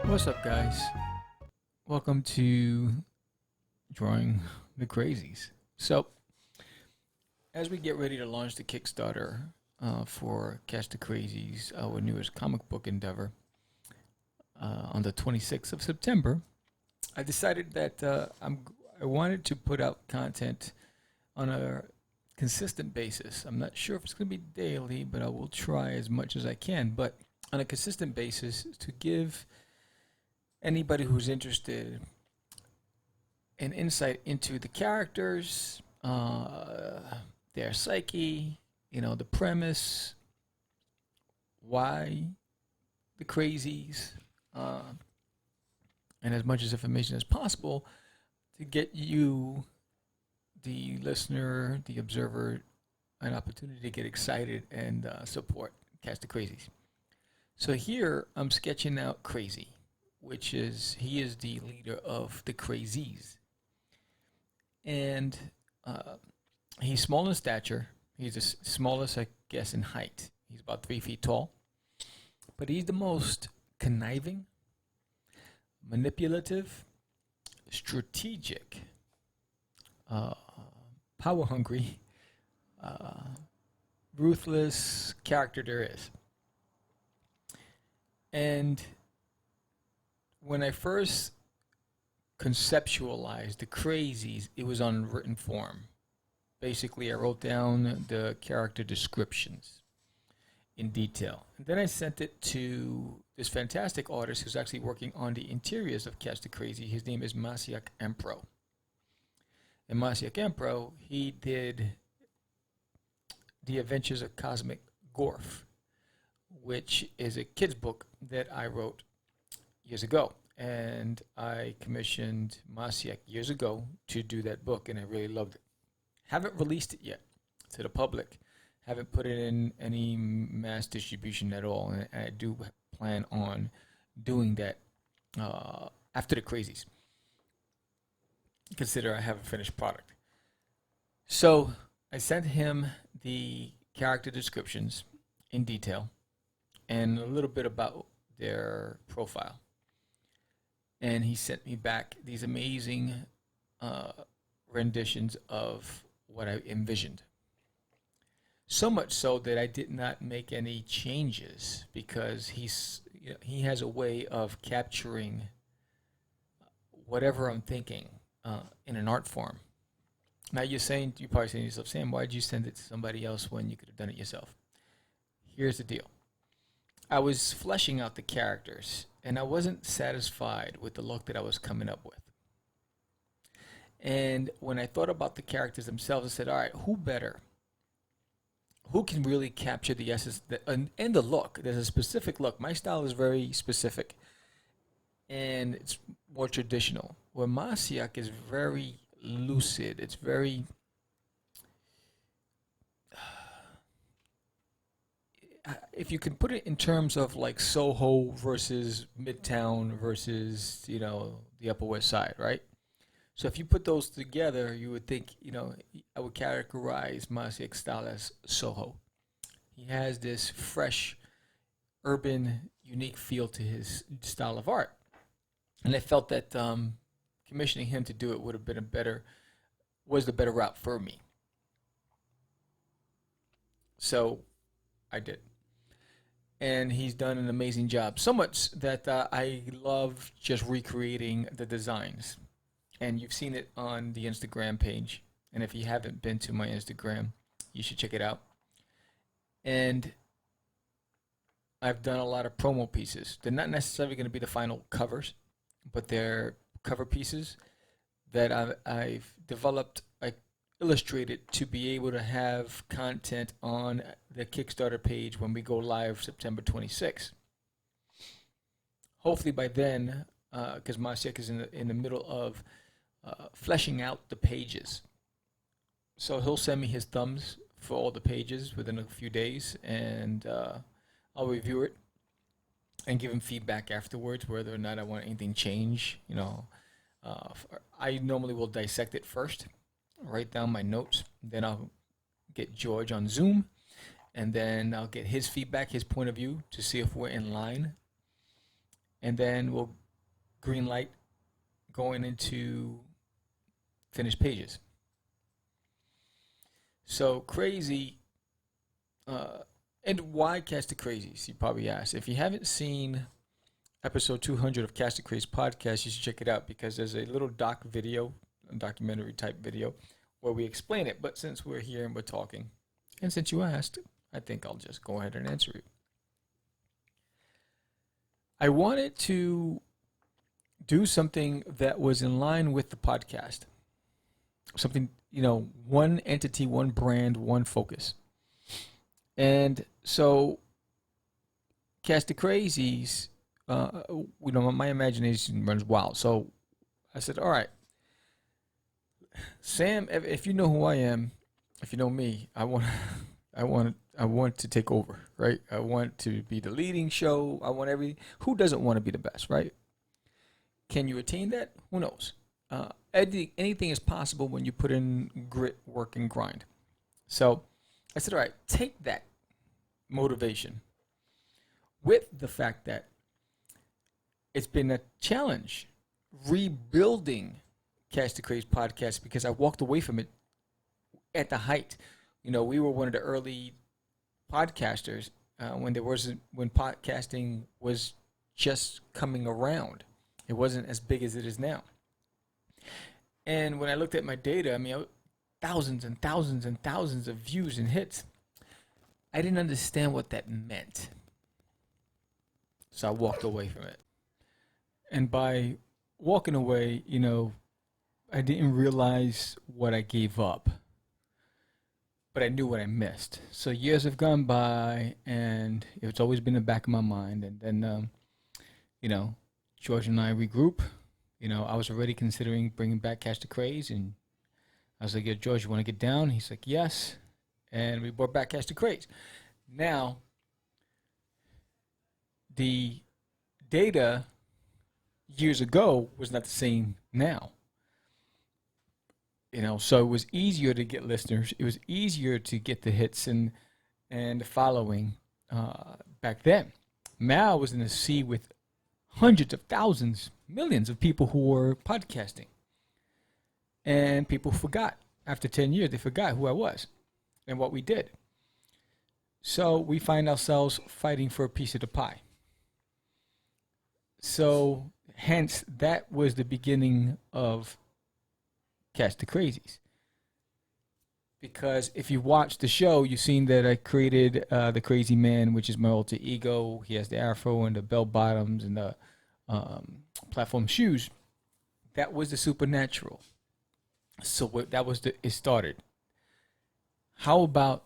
What's up, guys? Welcome to drawing the Crazees. So, as we get ready to launch the Kickstarter for Catch the Crazees, our newest comic book endeavor, on the 26th of September, I decided that I wanted to put out content on a consistent basis. I'm not sure if it's going to be daily, but I will try as much as I can. But on a consistent basis, to give anybody who's interested an insight into the characters, their psyche, the premise, why the Crazees, and as much as information as possible to get you, the listener, the observer, an opportunity to get excited and support Catch the Crazees. So here I'm sketching out Crazee, which is he is the leader of the Crazees, and he's small in stature. He's the smallest, I guess, in height. He's about 3 feet tall, but he's the most conniving, manipulative, strategic, power hungry, ruthless character there is. And when I first conceptualized the Crazees, it was on written form. Basically, I wrote down the character descriptions in detail. And then I sent it to this fantastic artist who's actually working on the interiors of Catch the Crazee. His name is Masiak Empro. And Masiak Empro, he did The Adventures of Cosmic Gorf, which is a kid's book that I wrote years ago. And I commissioned Masiak years ago to do that book, and I really loved it. Haven't released it yet to the public. Haven't put it in any mass distribution at all, and I do plan on doing that after the Crazees. Consider I have a finished product. So I sent him the character descriptions in detail and a little bit about their profile. And he sent me back these amazing renditions of what I envisioned. So much so that I did not make any changes because he has a way of capturing whatever I'm thinking in an art form. Now you're probably saying to yourself, Sam, why did you send it to somebody else when you could have done it yourself? Here's the deal. I was fleshing out the characters, and I wasn't satisfied with the look that I was coming up with. And when I thought about the characters themselves, I said, all right, who better? Who can really capture the essence and the look? There's a specific look. My style is very specific, and it's more traditional. Where Masiak is very lucid. It's very... if you can put it in terms of like Soho versus Midtown versus, the Upper West Side, right? So if you put those together, you would think, I would categorize Masiak's style as Soho. He has this fresh, urban, unique feel to his style of art. And I felt that commissioning him to do it would have been was the better route for me. So I did. And he's done an amazing job. So much that I love just recreating the designs. And you've seen it on the Instagram page. And if you haven't been to my Instagram, you should check it out. And I've done a lot of promo pieces. They're not necessarily going to be the final covers, but they're cover pieces that I've developed, illustrated to be able to have content on the Kickstarter page when we go live September 26th. Hopefully by then, because Masiak is in the middle of fleshing out the pages. So he'll send me his thumbs for all the pages within a few days, and I'll review it and give him feedback afterwards, whether or not I want anything change. I normally will dissect it first, write down my notes, then I'll get George on Zoom, and then I'll get his feedback, his point of view to see if we're in line, and then we'll green light going into finished pages. So Crazee, and why Cast the Crazies? You probably asked. If you haven't seen episode 200 of Cast the Craze podcast, you should check it out because there's a little documentary type video where we explain it. But since we're here and we're talking, and since you asked, I think I'll just go ahead and answer it. I wanted to do something that was in line with the podcast. Something, one entity, one brand, one focus. And so, Cast the Crazies, my imagination runs wild. So I said, all right, Sam, if you know who I am, if you know me, I want to take over, right? I want to be the leading show. I want everything. Who doesn't want to be the best, right? Can you attain that? Who knows? Anything is possible when you put in grit, work, and grind. So I said, all right, take that motivation with the fact that it's been a challenge rebuilding Catch the Craze podcast because I walked away from it at the height. We were one of the early podcasters when podcasting was just coming around. It wasn't as big as it is now. And when I looked at my data, thousands and thousands and thousands of views and hits. I didn't understand what that meant. So I walked away from it. And by walking away, I didn't realize what I gave up. But I knew what I missed. So years have gone by, and it's always been in the back of my mind. And then, George and I regroup. I was already considering bringing back Catch the Craze, and I was like, "Yo, George, you want to get down?" He's like, "Yes." And we brought back Catch the Craze. Now, the data years ago was not the same now. So it was easier to get listeners. It was easier to get the hits and the following back then. Now I was in the sea with hundreds of thousands, millions of people who were podcasting. And people forgot. After 10 years, they forgot who I was and what we did. So we find ourselves fighting for a piece of the pie. So hence, that was the beginning of Catch the Crazies. Because if you watch the show, you've seen that I created the Crazy Man, which is my alter ego. He has the afro and the bell bottoms and the platform shoes. That was the supernatural. So it started. How about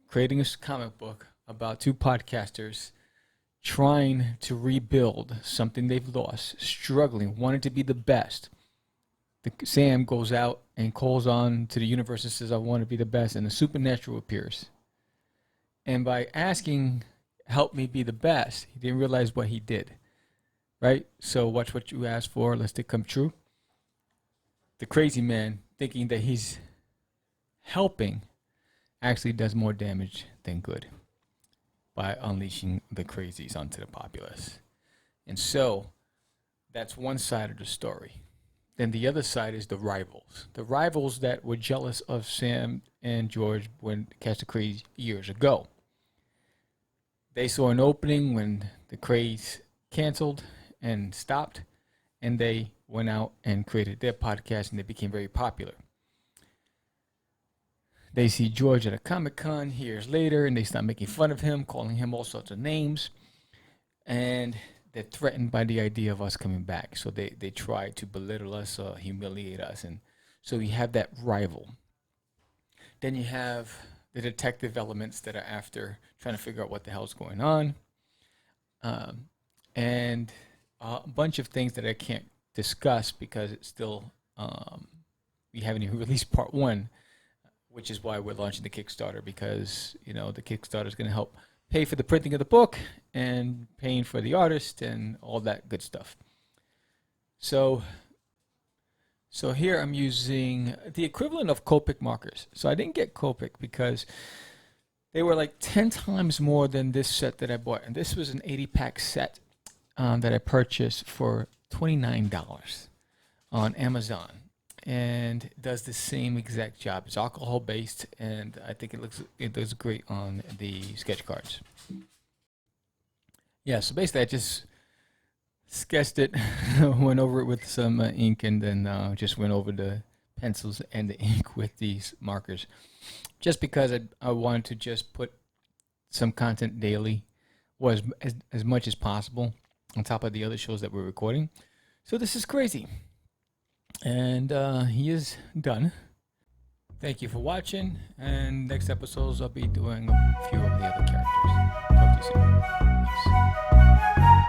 creating a comic book about two podcasters trying to rebuild something they've lost, struggling, wanting to be the best? Sam goes out and calls on to the universe and says, "I want to be the best," and the supernatural appears. And by asking, "Help me be the best," he didn't realize what he did. Right? So watch what you ask for, lest it come true. The crazy man, thinking that he's helping, actually does more damage than good by unleashing the crazies onto the populace. And so that's one side of the story. Then the other side is the rivals. The rivals that were jealous of Sam and George when Catch the Craze years ago. They saw an opening when the craze canceled and stopped, and they went out and created their podcast, and they became very popular. They see George at a Comic-Con years later, and they start making fun of him, calling him all sorts of names, and they're threatened by the idea of us coming back. So they try to belittle us or humiliate us, and so you have that rival. Then you have the detective elements that are after trying to figure out what the hell's going on, and a bunch of things that I can't discuss because it's still we haven't even released part one, which is why we're launching the KickStarter, because the KickStarter is going to help pay for the printing of the book and paying for the artist and all that good stuff. So here I'm using the equivalent of Copic markers. So I didn't get Copic because They were like 10 times more than this set that I bought. And this was an 80-pack set that I purchased for $29 on Amazon. And it does the same exact job. It's alcohol based, and I think it looks great on the sketch cards. Yeah, so basically I just sketched it, went over it with some ink, and then just went over the pencils and the ink with these markers. Just because I wanted to just put some content daily, was as much as possible, on top of the other shows that we're recording. So this is Crazy. And he is done. Thank you for watching. And next episodes, I'll be doing a few of the other characters. Talk to you soon. Peace.